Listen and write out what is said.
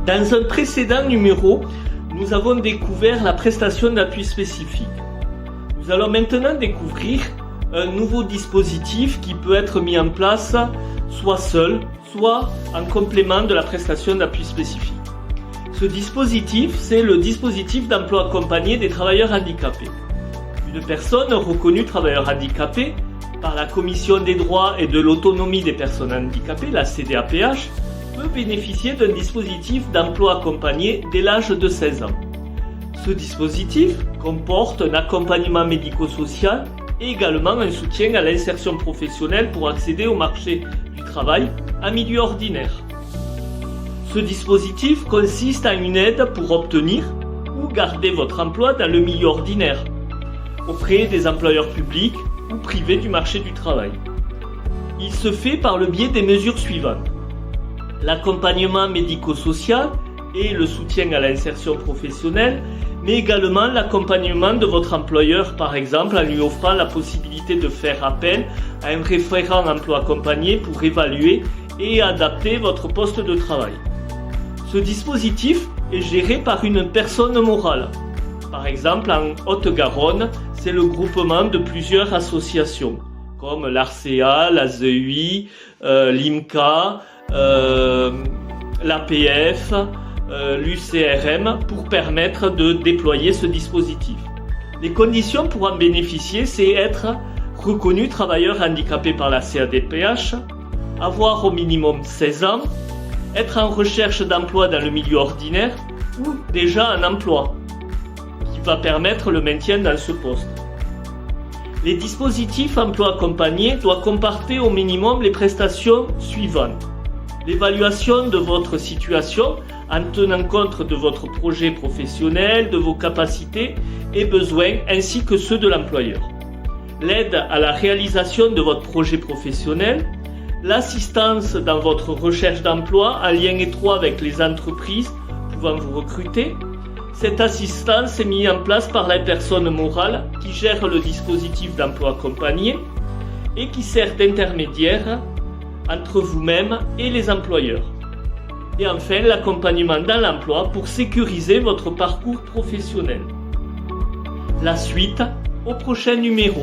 Dans un précédent numéro, nous avons découvert la prestation d'appui spécifique. Nous allons maintenant découvrir un nouveau dispositif qui peut être mis en place soit seul, soit en complément de la prestation d'appui spécifique. Ce dispositif, c'est le dispositif d'emploi accompagné des travailleurs handicapés. Une personne reconnue travailleur handicapé par la Commission des droits et de l'autonomie des personnes handicapées, la CDAPH, peut bénéficier d'un dispositif d'emploi accompagné dès l'âge de 16 ans. Ce dispositif comporte un accompagnement médico-social et également un soutien à l'insertion professionnelle pour accéder au marché du travail en milieu ordinaire. Ce dispositif consiste en une aide pour obtenir ou garder votre emploi dans le milieu ordinaire, auprès des employeurs publics ou privés du marché du travail. Il se fait par le biais des mesures suivantes: l'accompagnement médico-social et le soutien à l'insertion professionnelle, mais également l'accompagnement de votre employeur, par exemple en lui offrant la possibilité de faire appel à un référent emploi accompagné pour évaluer et adapter votre poste de travail. Ce dispositif est géré par une personne morale. Par exemple, en Haute-Garonne, c'est le groupement de plusieurs associations, comme l'ARCEA, la ZEI, l'IMCA, l'APF, l'UCRM, pour permettre de déployer ce dispositif. Les conditions pour en bénéficier, c'est être reconnu travailleur handicapé par la CADPH, avoir au minimum 16 ans, être en recherche d'emploi dans le milieu ordinaire ou déjà un emploi qui va permettre le maintien dans ce poste. Les dispositifs emploi accompagné doivent comporter au minimum les prestations suivantes: l'évaluation de votre situation en tenant compte de votre projet professionnel, de vos capacités et besoins ainsi que ceux de l'employeur, l'aide à la réalisation de votre projet professionnel, l'assistance dans votre recherche d'emploi en lien étroit avec les entreprises pouvant vous recruter. Cette assistance est mise en place par la personne morale qui gère le dispositif d'emploi accompagné et qui sert d'intermédiaire entre vous-même et les employeurs. Et enfin, l'accompagnement dans l'emploi pour sécuriser votre parcours professionnel. La suite au prochain numéro.